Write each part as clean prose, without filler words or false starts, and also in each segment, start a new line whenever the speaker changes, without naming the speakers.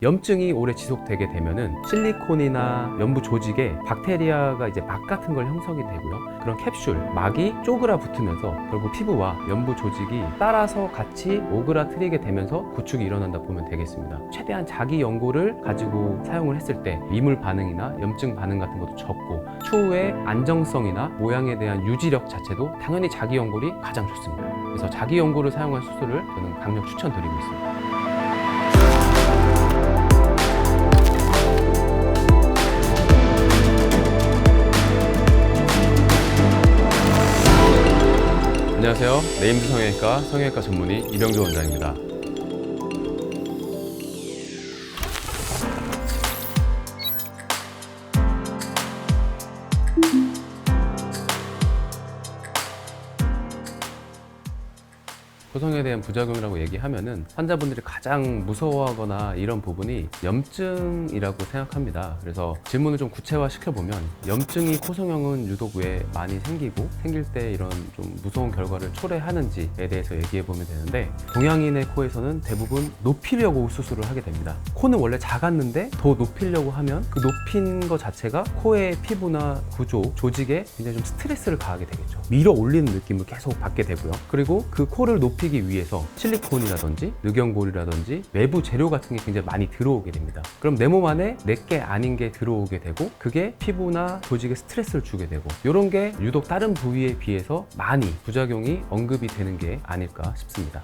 염증이 오래 지속되게 되면은 실리콘이나 연부 조직에 박테리아가 이제 막 같은 걸 형성이 되고요. 그런 캡슐, 막이 쪼그라붙으면서 결국 피부와 연부 조직이 따라서 같이 오그라뜨리게 되면서 구축이 일어난다 보면 되겠습니다. 최대한 자기 연고를 가지고 사용을 했을 때 이물 반응이나 염증 반응 같은 것도 적고 추후에 안정성이나 모양에 대한 유지력 자체도 당연히 자기 연골이 가장 좋습니다. 그래서 자기 연고를 사용한 수술을 저는 강력 추천드리고 있습니다. 안녕하세요. 네임드 성형외과 성형외과 전문의 이병조 원장입니다. 코성에 대한 부작용이라고 얘기하면은 환자분들이 가장 무서워하거나 이런 부분이 염증이라고 생각합니다. 그래서 질문을 좀 구체화 시켜보면 염증이 코성형은 유독 왜 많이 생기고 생길 때 이런 좀 무서운 결과를 초래하는지에 대해서 얘기해 보면 되는데, 동양인의 코에서는 대부분 높이려고 수술을 하게 됩니다. 코는 원래 작았는데 더 높이려고 하면 그 높인 것 자체가 코의 피부나 구조, 조직에 굉장히 좀 스트레스를 가하게 되겠죠. 밀어 올리는 느낌을 계속 받게 되고요. 그리고 그 코를 높이기 위해서 실리콘이라든지 늑연골이라든지 외부 재료 같은 게 굉장히 많이 들어오게 됩니다. 그럼 내 몸 안에 내게 아닌 게 들어오게 되고 그게 피부나 조직에 스트레스를 주게 되고, 이런 게 유독 다른 부위에 비해서 많이 부작용이 언급이 되는 게 아닐까 싶습니다.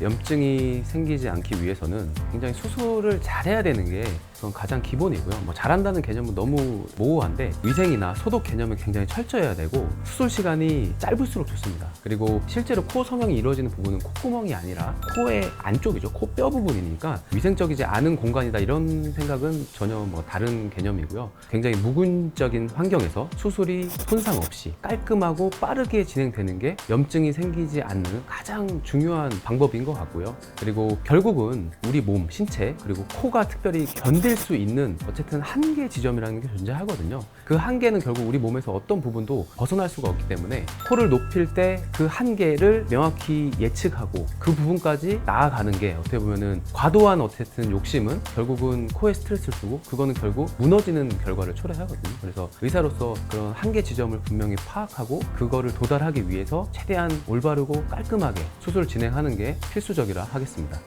염증이 생기지 않기 위해서는 굉장히 수술을 잘해야 되는 게 그건 가장 기본이고요. 뭐 잘한다는 개념은 너무 모호한데 위생이나 소독 개념은 굉장히 철저해야 되고 수술 시간이 짧을수록 좋습니다. 그리고 실제로 코 성형이 이루어지는 부분은 콧구멍이 아니라 코의 안쪽이죠. 코 뼈 부분이니까 위생적이지 않은 공간이다 이런 생각은 전혀 뭐 다른 개념이고요. 굉장히 무균적인 환경에서 수술이 손상 없이 깔끔하고 빠르게 진행되는 게 염증이 생기지 않는 가장 중요한 방법인 것 같고요. 그리고 결국은 우리 몸, 신체, 그리고 코가 특별히 견딜 수 있는 어쨌든 한계 지점이라는 게 존재하거든요. 그 한계는 결국 우리 몸에서 어떤 부분도 벗어날 수가 없기 때문에 코를 높일 때 그 한계를 명확히 예측하고 그 부분까지 나아가는 게 어떻게 보면은 과도한 어쨌든 욕심은 결국은 코에 스트레스를 주고 그거는 결국 무너지는 결과를 초래하거든요. 그래서 의사로서 그런 한계 지점을 분명히 파악하고 그거를 도달하기 위해서 최대한 올바르고 깔끔하게 수술을 진행하는 게 필수적이라 하겠습니다.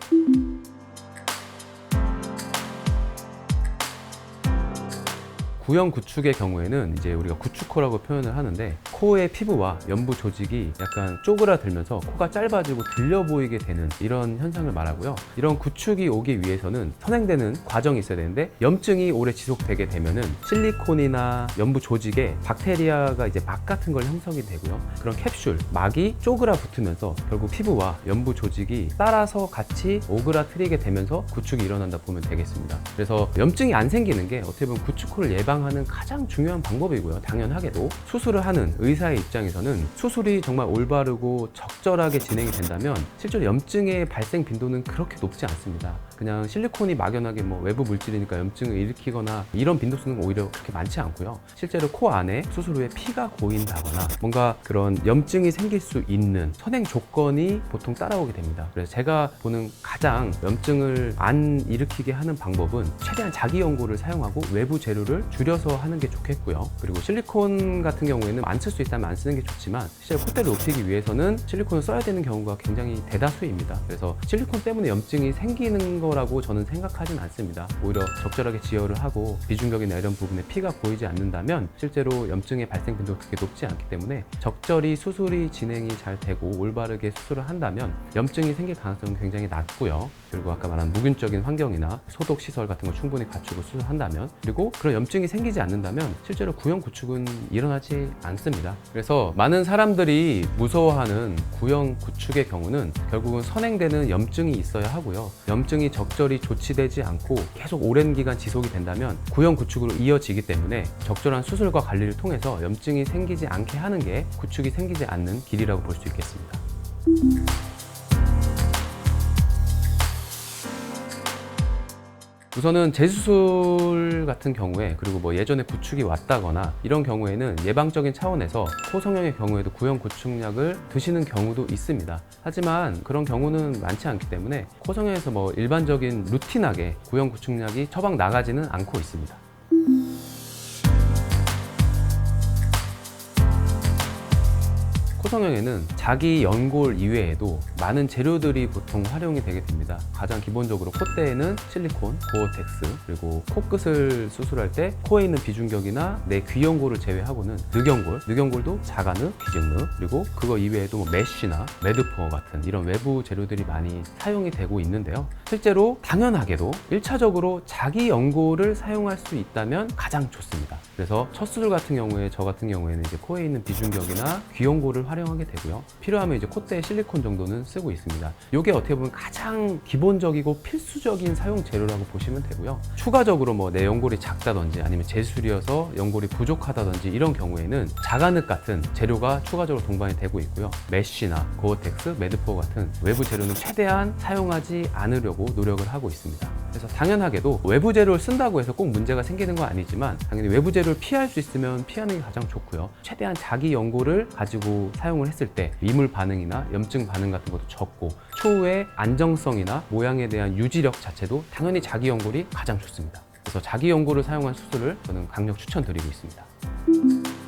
구형 구축의 경우에는 이제 우리가 구축코라고 표현을 하는데, 코의 피부와 연부 조직이 약간 쪼그라들면서 코가 짧아지고 들려 보이게 되는 이런 현상을 말하고요. 이런 구축이 오기 위해서는 선행되는 과정이 있어야 되는데, 염증이 오래 지속되게 되면은 실리콘이나 연부 조직에 박테리아가 이제 막 같은 걸 형성이 되고요. 그런 캡슐, 막이 쪼그라붙으면서 결국 피부와 연부 조직이 따라서 같이 오그라뜨리게 되면서 구축이 일어난다 보면 되겠습니다. 그래서 염증이 안 생기는 게 어떻게 보면 구축코를 예방하는 가장 중요한 방법이고요. 당연하게도 수술을 하는 의사의 입장에서는 수술이 정말 올바르고 적절하게 진행이 된다면 실제로 염증의 발생 빈도는 그렇게 높지 않습니다. 그냥 실리콘이 막연하게 뭐 외부 물질이니까 염증을 일으키거나 이런 빈도수는 오히려 그렇게 많지 않고요. 실제로 코 안에 수술 후에 피가 고인다거나 뭔가 그런 염증이 생길 수 있는 선행 조건이 보통 따라오게 됩니다. 그래서 제가 보는 가장 염증을 안 일으키게 하는 방법은 최대한 자기 연고를 사용하고 외부 재료를 줄여서 하는 게 좋겠고요. 그리고 실리콘 같은 경우에는 안 쓸 수 있다면 안 쓰는 게 좋지만 실제로 콧대를 높이기 위해서는 실리콘을 써야 되는 경우가 굉장히 대다수입니다. 그래서 실리콘 때문에 염증이 생기는 거라고 저는 생각하진 않습니다. 오히려 적절하게 지혈을 하고 비중격이나 이런 부분에 피가 보이지 않는다면 실제로 염증의 발생 빈도가 그렇게 높지 않기 때문에 적절히 수술이 진행이 잘 되고 올바르게 수술을 한다면 염증이 생길 가능성은 굉장히 낮고요. 그리고 아까 말한 무균적인 환경이나 소독 시설 같은 걸 충분히 갖추고 수술한다면, 그리고 그런 염증이 생기지 않는다면 실제로 구형 구축은 일어나지 않습니다. 그래서 많은 사람들이 무서워하는 구형 구축의 경우는 결국은 선행되는 염증이 있어야 하고요. 염증이 적절히 조치되지 않고 계속 오랜 기간 지속이 된다면 구형 구축으로 이어지기 때문에 적절한 수술과 관리를 통해서 염증이 생기지 않게 하는 게 구축이 생기지 않는 길이라고 볼 수 있겠습니다. 우선은 재수술 같은 경우에, 그리고 뭐 예전에 구축이 왔다거나 이런 경우에는 예방적인 차원에서 코 성형의 경우에도 구형 구축약을 드시는 경우도 있습니다. 하지만 그런 경우는 많지 않기 때문에 코 성형에서 뭐 일반적인 루틴하게 구형 구축약이 처방 나가지는 않고 있습니다. 코성형에는 자기 연골 이외에도 많은 재료들이 보통 활용이 되게 됩니다. 가장 기본적으로 콧대에는 실리콘, 고어텍스, 그리고 코끝을 수술할 때 코에 있는 비중격이나 내 귀연골을 제외하고는 늑연골도 자가느, 귀증느, 그리고 그거 이외에도 뭐 메쉬나 매드포어 같은 이런 외부 재료들이 많이 사용이 되고 있는데요. 실제로 당연하게도 1차적으로 자기 연골을 사용할 수 있다면 가장 좋습니다. 그래서 첫 수술 같은 경우에 저 같은 경우에는 이제 코에 있는 비중격이나 귀연골을 활용하게 되고요. 필요하면 이제 콧대에 실리콘 정도는 쓰고 있습니다. 이게 어떻게 보면 가장 기본적이고 필수적인 사용 재료라고 보시면 되고요. 추가적으로 뭐 내 연골이 작다든지 아니면 재술이어서 연골이 부족하다든지 이런 경우에는 자가늑 같은 재료가 추가적으로 동반이 되고 있고요. 메쉬나 고어텍스, 매드포어 같은 외부 재료는 최대한 사용하지 않으려고 노력을 하고 있습니다. 그래서 당연하게도 외부 재료를 쓴다고 해서 꼭 문제가 생기는 건 아니지만 당연히 외부 재료를 피할 수 있으면 피하는 게 가장 좋고요. 최대한 자기 연골을 가지고 사용을 했을 때 이물 반응이나 염증 반응 같은 것도 적고 추후에 안정성이나 모양에 대한 유지력 자체도 당연히 자기 연골이 가장 좋습니다. 그래서 자기 연골을 사용한 수술을 저는 강력 추천드리고 있습니다.